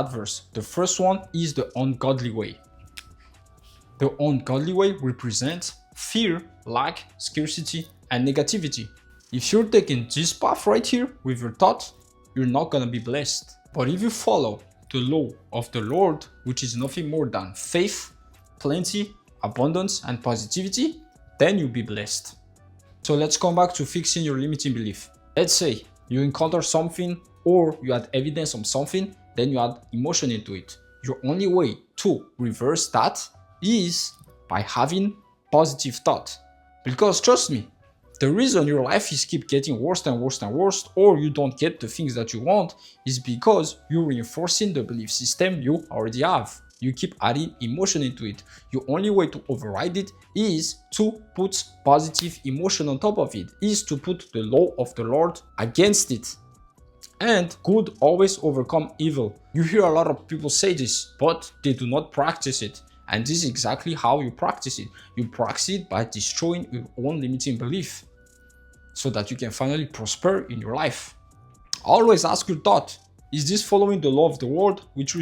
adverse. The first one is the ungodly way. The ungodly way represents fear, lack, scarcity, and negativity. If you're taking this path right here with your thought, you're not gonna be blessed. But if you follow the law of the Lord, which is nothing more than faith, plenty, abundance, and positivity, then you'll be blessed. So let's come back to fixing your limiting belief. Let's say you encounter something or you had evidence of something, then you add emotion into it. Your only way to reverse that is by having positive thought. Because trust me, the reason your life is keep getting worse and worse and worse, or you don't get the things that you want, is because you're reinforcing the belief system you already have. You keep adding emotion into it. Your only way to override it is to put positive emotion on top of it, is to put the law of the Lord against it. And good always overcome evil. You hear a lot of people say this, but they do not practice it. And this is exactly how you practice it. You practice it by destroying your own limiting belief so that you can finally prosper in your life. Always ask your thought, is this following the law of the world, which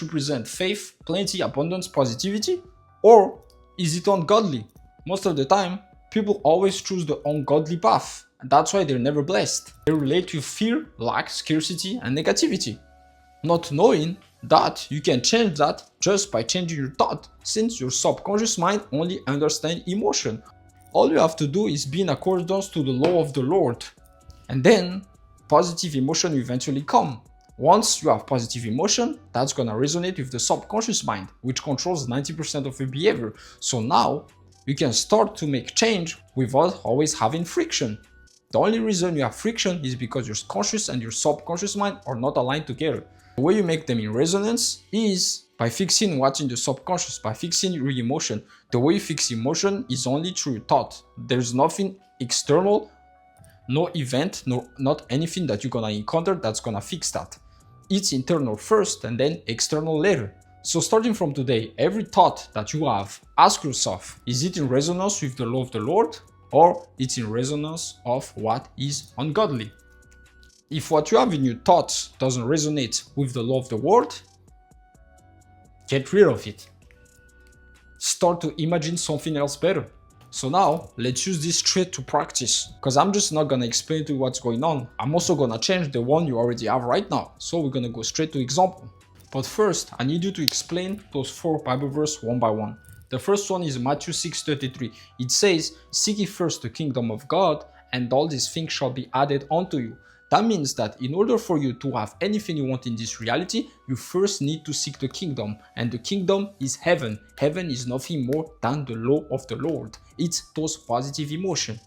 represent faith, plenty, abundance, positivity? Or is it ungodly? Most of the time, people always choose the ungodly path. And that's why they're never blessed. They relate to fear, lack, scarcity, and negativity. Not knowing that you can change that just by changing your thought, since your subconscious mind only understands emotion. All you have to do is be in accordance to the law of the Lord. And then positive emotion will eventually come. Once you have positive emotion, that's gonna resonate with the subconscious mind, which controls 90% of your behavior. So now you can start to make change without always having friction. The only reason you have friction is because your conscious and your subconscious mind are not aligned together. The way you make them in resonance is by fixing what's in the subconscious, by fixing your emotion. The way you fix emotion is only through your thought. There's nothing external, no event, not anything that you're gonna encounter that's gonna fix that. It's internal first and then external later. So starting from today, every thought that you have, ask yourself, is it in resonance with the law of the Lord? Or it's in resonance of what is ungodly? If what you have in your thoughts doesn't resonate with the law of the world, get rid of it. Start to imagine something else better. So now, let's use this straight to practice, because I'm just not gonna explain to you what's going on. I'm also gonna change the one you already have right now. So we're gonna go straight to example. But first, I need you to explain those 4 Bible verses one by one. The first one is Matthew 6:33. It says, "Seek ye first the kingdom of God, and all these things shall be added unto you." That means that in order for you to have anything you want in this reality, you first need to seek the kingdom. And the kingdom is heaven. Heaven is nothing more than the law of the Lord. It's those positive emotions.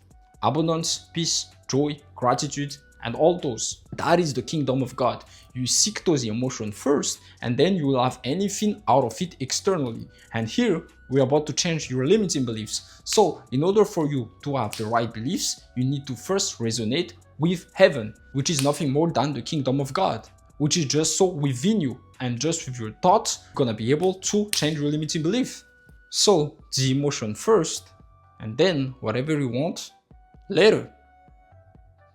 Abundance, peace, joy, gratitude, and all those. That is the kingdom of God. You seek those emotions first, and then you will have anything out of it externally. And here, we're about to change your limiting beliefs. So, in order for you to have the right beliefs, you need to first resonate with heaven, which is nothing more than the kingdom of God, which is just so within you. And just with your thoughts, you're gonna be able to change your limiting belief. So, the emotion first, and then whatever you want later.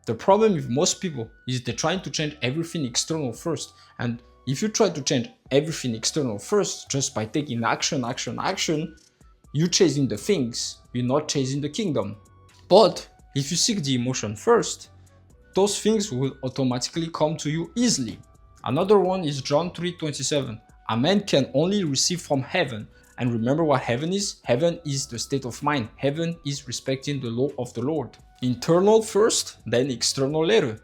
The problem with most people is they're trying to change everything external first. And if you try to change everything external first, just by taking action, you're chasing the things, you're not chasing the kingdom. But if you seek the emotion first, those things will automatically come to you easily. Another one is John 3:27. A man can only receive from heaven. And remember what heaven is? Heaven is the state of mind. Heaven is respecting the law of the Lord. Internal first, then external later.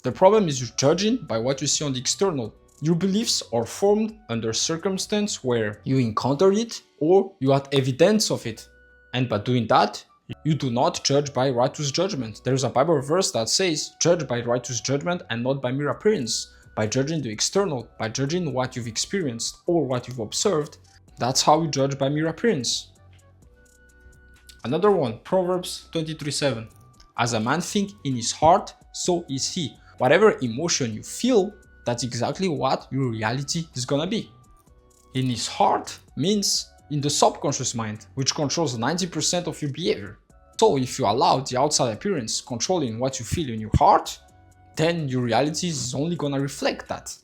The problem is you're judging by what you see on the external. Your beliefs are formed under circumstance where you encounter it or you had evidence of it. And by doing that, you do not judge by righteous judgment. There's a Bible verse that says, judge by righteous judgment and not by mere appearance. By judging the external, by judging what you've experienced or what you've observed, that's how you judge by mere appearance. Another one, Proverbs 23:7. As a man think in his heart, so is he. Whatever emotion you feel, that's exactly what your reality is gonna be. In his heart means in the subconscious mind, which controls 90% of your behavior. So if you allow the outside appearance controlling what you feel in your heart, then your reality is only gonna reflect that.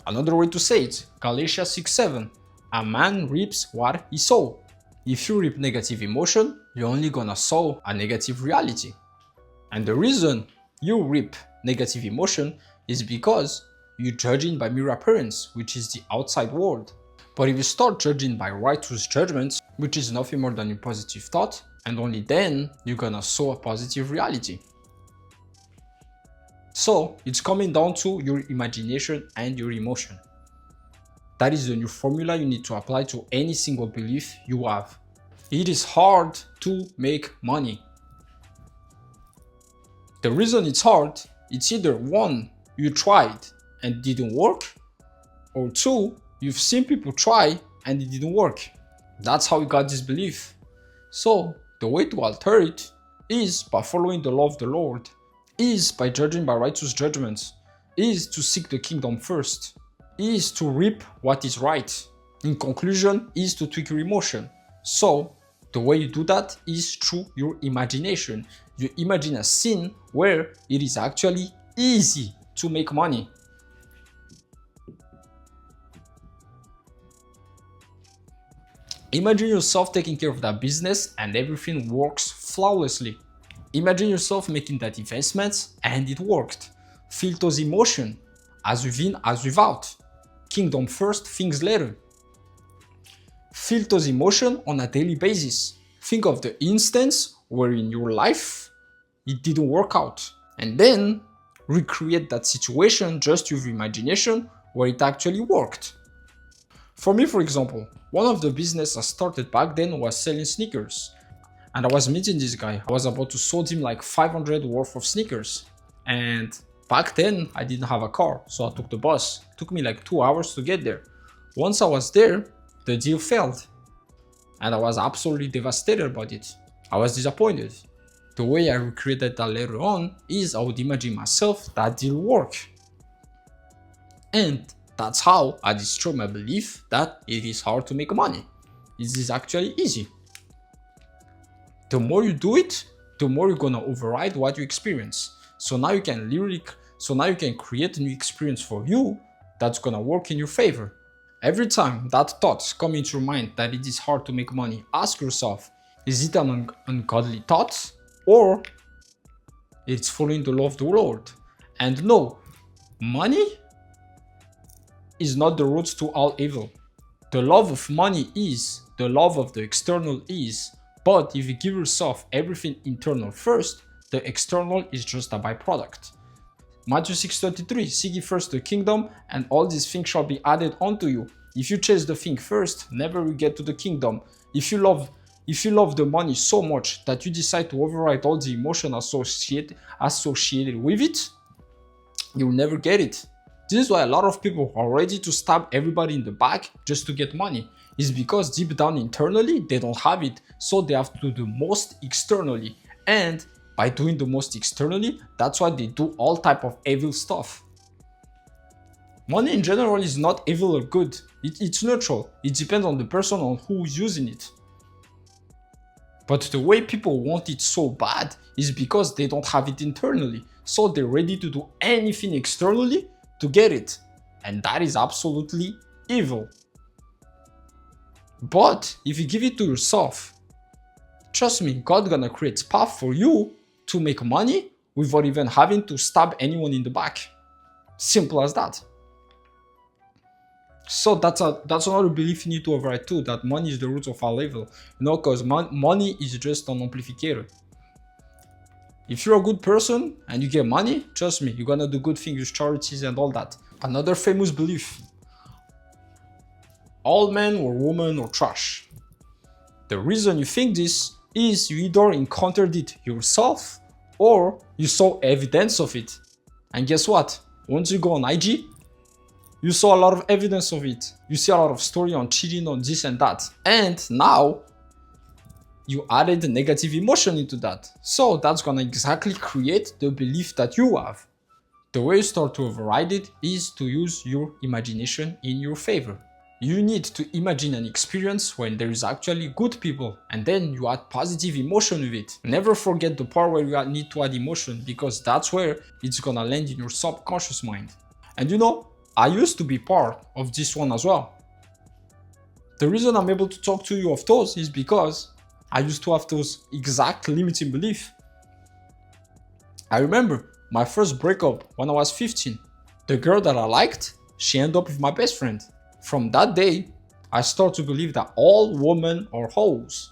Another way to say it, Galatians 6:7, a man reaps what he sows. If you reap negative emotion, you're only gonna sow a negative reality. And the reason you reap negative emotion is because you're judging by mere appearance, which is the outside world. But if you start judging by righteous judgments, which is nothing more than your positive thought, and only then you're gonna sow a positive reality. So it's coming down to your imagination and your emotion. That is the new formula you need to apply to any single belief you have. It is hard to make money. The reason it's hard, it's either one, you tried and didn't work, or two, you've seen people try and it didn't work. That's how you got this belief. So the way to alter it is by following the law of the Lord, is by judging by righteous judgments, is to seek the kingdom first, is to reap what is right. In conclusion, is to tweak your emotion. So the way you do that is through your imagination. You imagine a scene where it is actually easy to make money. Imagine yourself taking care of that business and everything works flawlessly. Imagine yourself making that investment and it worked. Feel those emotions, as within, as without. Kingdom first, things later. Feel those emotions on a daily basis. Think of the instance where in your life it didn't work out. And then recreate that situation just with imagination where it actually worked. For me, for example, one of the business I started back then was selling sneakers. And I was meeting this guy. I was about to sold him like 500 worth of sneakers. And back then I didn't have a car, so I took the bus. It took me like 2 hours to get there. Once I was there, the deal failed. And I was absolutely devastated about it. I was disappointed. The way I recreated that later on is I would imagine myself that deal work. And that's how I destroy my belief that it is hard to make money. It is actually easy. The more you do it, the more you're gonna override what you experience. So now you can create a new experience for you that's gonna work in your favor. Every time that thought comes into your mind that it is hard to make money, ask yourself, is it an ungodly thought or it's following the law of the Lord? And no, money is not the root to all evil. The love of money is, the love of the external is, but if you give yourself everything internal first, the external is just a byproduct. Matthew 6:33, seek ye first the kingdom, and all these things shall be added unto you. If you chase the thing first, never will get to the kingdom. If you love the money so much that you decide to override all the emotion associated with it, you will never get it. This is why a lot of people are ready to stab everybody in the back just to get money. It's because deep down internally, they don't have it. So they have to do the most externally. And by doing the most externally, that's why they do all type of evil stuff. Money in general is not evil or good. It's neutral. It depends on the person on who is using it. But the way people want it so bad is because they don't have it internally. So they're ready to do anything externally to get it. And that is absolutely evil. But if you give it to yourself, trust me, God's gonna create path for you to make money without even having to stab anyone in the back. Simple as that. So that's another belief you need to override too, that money is the root of all evil. Because money is just an amplifier. If you're a good person and you get money, trust me, you're gonna do good things with charities and all that. Another famous belief: all men or women are trash. The reason you think this is you either encountered it yourself or you saw evidence of it. And guess what? Once you go on IG, you saw a lot of evidence of it. You see a lot of story on cheating, on this and that. And now you added a negative emotion into that. So that's gonna exactly create the belief that you have. The way you start to override it is to use your imagination in your favor. You need to imagine an experience when there is actually good people, and then you add positive emotion with it. Never forget the part where you need to add emotion, because that's where it's gonna land in your subconscious mind. And you know, I used to be part of this one as well. The reason I'm able to talk to you of those is because I used to have those exact limiting beliefs. I remember my first breakup when I was 15. The girl that I liked, she ended up with my best friend. From that day, I started to believe that all women are hoes.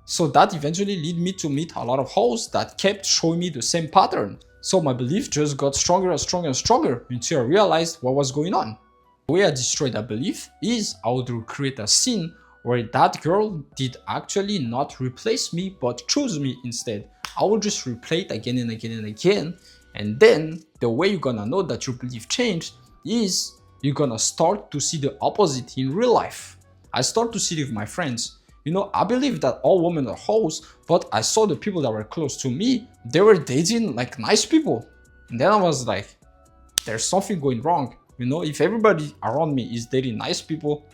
So that eventually led me to meet a lot of hoes that kept showing me the same pattern. So my belief just got stronger and stronger and stronger until I realized what was going on. The way I destroyed that belief is I would recreate a scene where that girl did actually not replace me but choose me instead. I would just replay it again and again and again. And then the way you're gonna know that your belief changed is you're gonna start to see the opposite in real life. I start to see it with my friends. I believe that all women are hoes, but I saw the people that were close to me, they were dating like nice people. And then I was like, there's something going wrong. If everybody around me is dating nice people,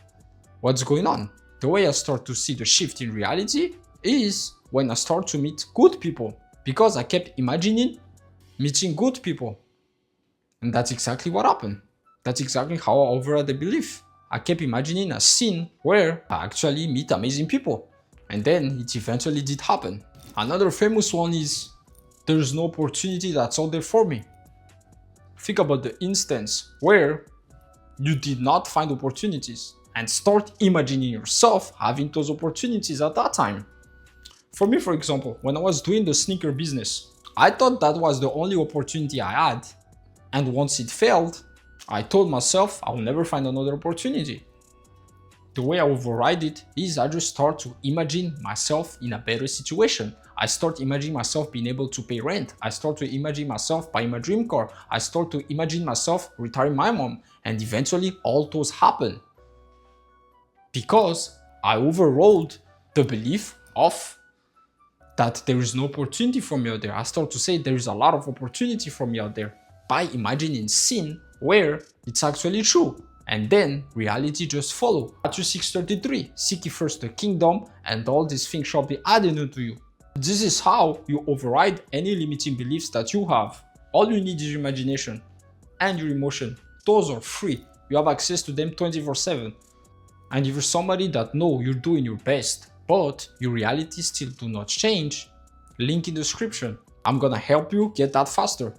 what's going on? The way I start to see the shift in reality is when I start to meet good people, because I kept imagining meeting good people. And that's exactly what happened. That's exactly how I overrode the belief. I kept imagining a scene where I actually meet amazing people. And then it eventually did happen. Another famous one is there's no opportunity that's out there for me. Think about the instance where you did not find opportunities and start imagining yourself having those opportunities at that time. For me, for example, when I was doing the sneaker business, I thought that was the only opportunity I had. And once it failed, I told myself I will never find another opportunity. The way I override it is I just start to imagine myself in a better situation. I start imagining myself being able to pay rent. I start to imagine myself buying my dream car. I start to imagine myself retiring my mom. And eventually all those happen. Because I overrode the belief of that there is no opportunity for me out there. I start to say there is a lot of opportunity for me out there by imagining scene where it's actually true. And then reality just follow. Matthew 6:33, seek ye first the kingdom and all these things shall be added unto you. This is how you override any limiting beliefs that you have. All you need is your imagination and your emotion. Those are free. You have access to them 24/7. And if you're somebody that know you're doing your best, but your reality still do not change, link in the description. I'm gonna help you get that faster.